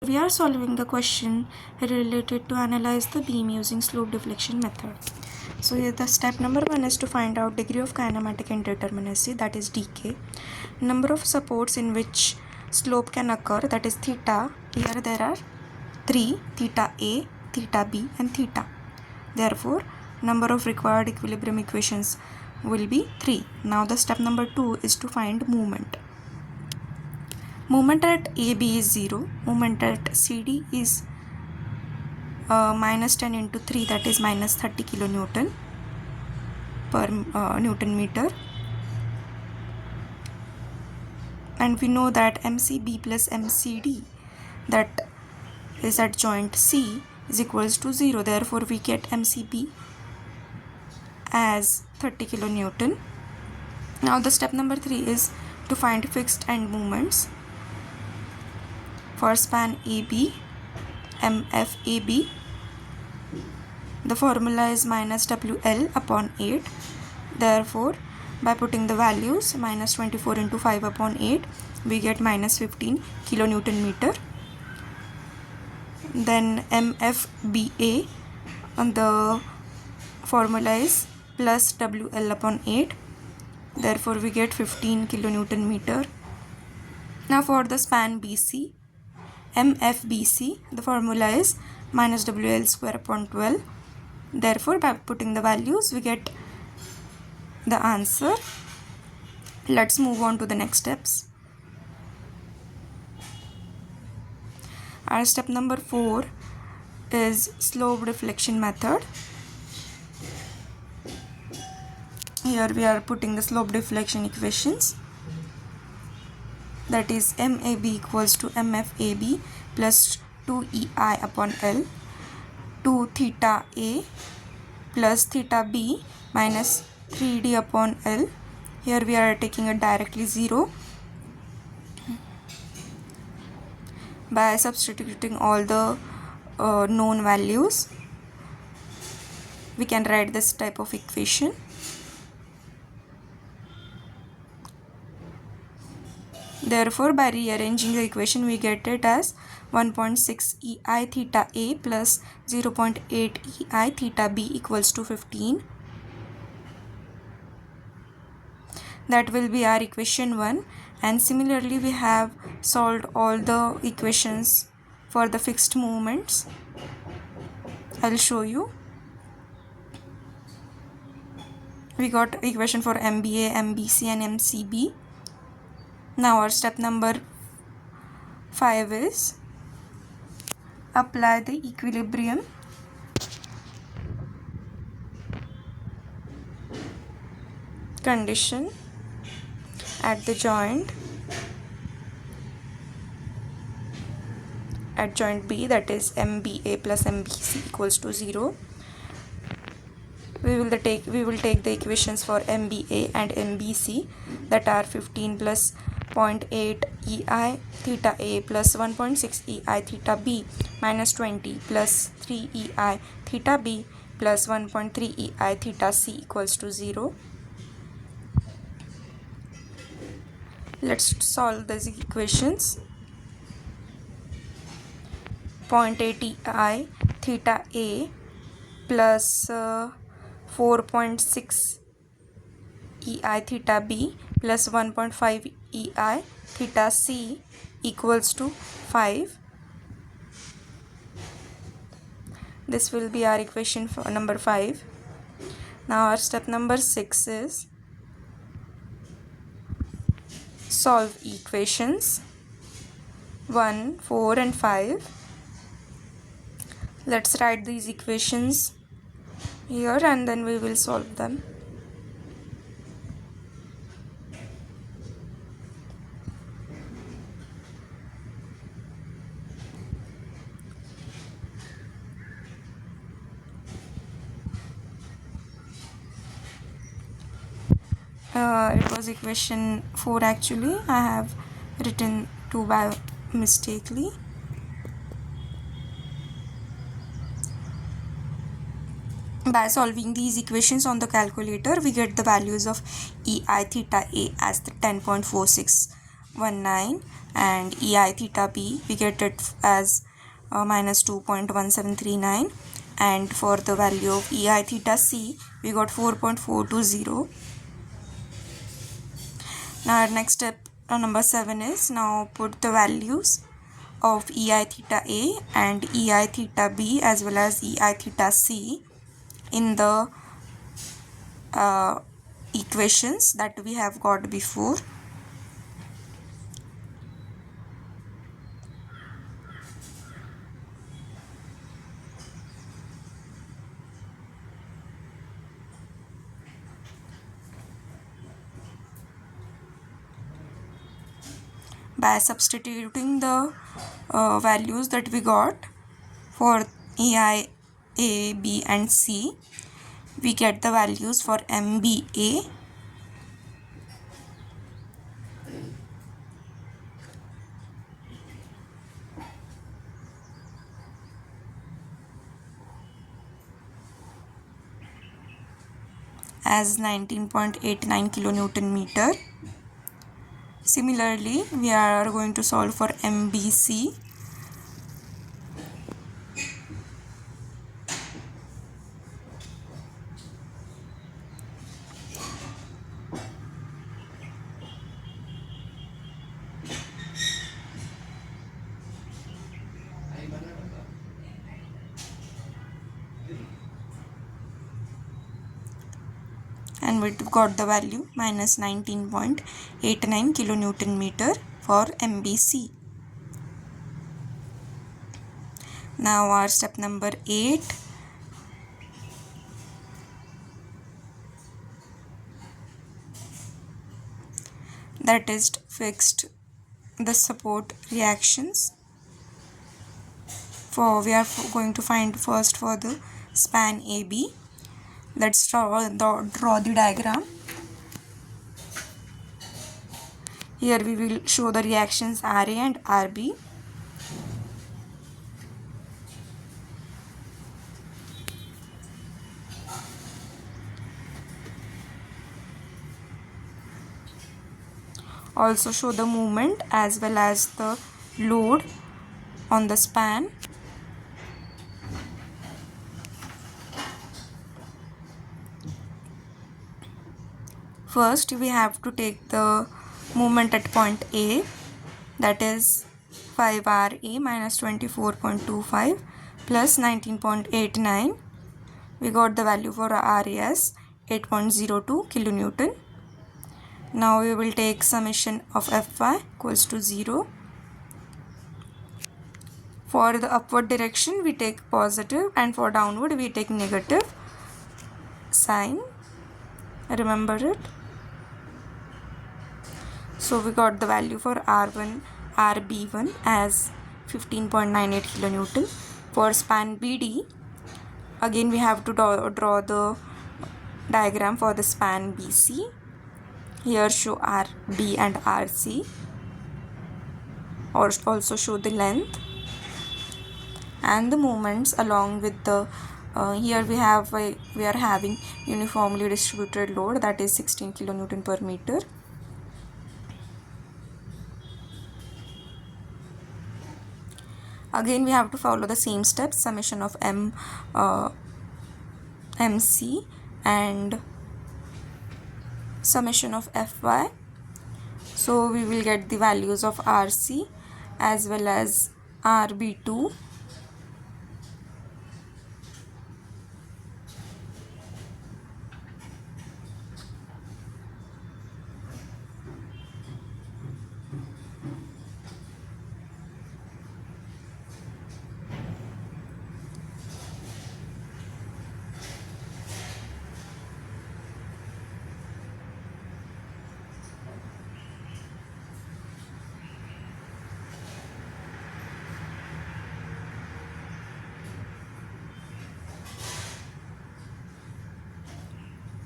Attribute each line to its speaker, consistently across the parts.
Speaker 1: We are solving the question related to analyze the beam using slope deflection method. So here the step number 1 is to find out degree of kinematic indeterminacy, that is dk. Number of supports in which slope can occur, that is theta. Here there are 3, theta A, theta B and theta. Therefore number of required equilibrium equations will be 3. Now the step number 2 is to find moment. Moment at AB is 0, moment at CD is minus 10 into 3, that is minus 30 kilonewton per Newton meter. And we know that MCB plus MCD, that is at joint C, is equals to 0. Therefore we get MCB as 30 kilonewton. Now the step number 3 is to find fixed end moments. For span AB, MFAB, the formula is minus WL upon 8. Therefore, by putting the values minus 24 into 5 upon 8, we get minus 15 kilonewton meter. Then MFBA, the formula is plus WL upon 8. Therefore, we get 15 kilonewton meter. Now for the span BC, MFBC, the formula is minus WL square upon 12. Therefore, by putting the values, we get the answer. Let's move on to the next steps. Our step number 4 is slope deflection method. Here we are putting the slope deflection equations. That is MAB equals to MFAB plus 2EI upon L, 2 theta A plus theta B minus 3D upon L. Here we are taking it directly 0. By substituting all the known values, we can write this type of equation. Therefore, by rearranging the equation, we get it as 1.6 EI theta A plus 0.8 EI theta B equals to 15. That will be our equation 1. And similarly, we have solved all the equations for the fixed moments. I'll show you. We got equation for MBA, MBC and MCB. Now our step number 5 is apply the equilibrium condition at the joint B, that is MBA plus MBC equals to 0. We will take the equations for MBA and MBC, that are 15 plus 0.8 EI theta A plus 1.6 EI theta B minus 20 plus 3 EI theta B plus 1.3 EI theta C equals to 0. Let's solve these equations. 0.8 EI theta A plus 4.6 EI theta B plus 1.5 EI theta C equals to 5. This will be our equation for number 5. Now our step number 6 is solve equations 1, 4 and 5. Let's write these equations here and then we will solve them. It was equation 4 actually. I have written 2 by mistakenly. By solving these equations on the calculator, we get the values of EI theta A as 10.4619 and EI theta B we get it as minus 2.1739, and for the value of EI theta C we got 4.420. Now our next step, number 7, is now put the values of EI theta A and EI theta B as well as EI theta C in the equations that we have got before. By substituting the values that we got for EI A, B and C, we get the values for MBA, as 19.89 kilonewton meter. Similarly, we are going to solve for MBC. And we got the value minus 19.89 kilonewton meter for MBC. Now our step number 8. That is fixed the support reactions. We are going to find first for the span AB. Let's draw the diagram. Here we will show the reactions RA and RB. Also show the movement as well as the load on the span. First we have to take the movement at point A, that is 5RA minus 24.25 plus 19.89. We got the value for RA as 8.02 kilonewton. Now we will take summation of Fy equals to 0. For the upward direction we take positive and for downward we take negative sign. Remember it. So we got the value for RB1 as 15.98 kilonewton. For span BD, again we have to draw the diagram for the span BC. Here show RB and RC, or also show the length and the movements along with the here we are having uniformly distributed load, that is 16 kilonewton per meter. Again we have to follow the same steps, summation of MC and summation of Fy. So we will get the values of RC as well as RB2.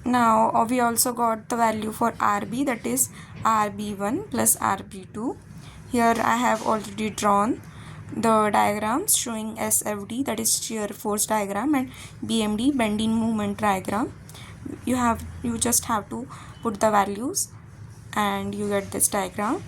Speaker 1: Now we also got the value for RB, that is RB1 plus RB2. Here I have already drawn the diagrams showing SFD, that is shear force diagram, and BMD, bending moment diagram. You just have to put the values and you get this diagram.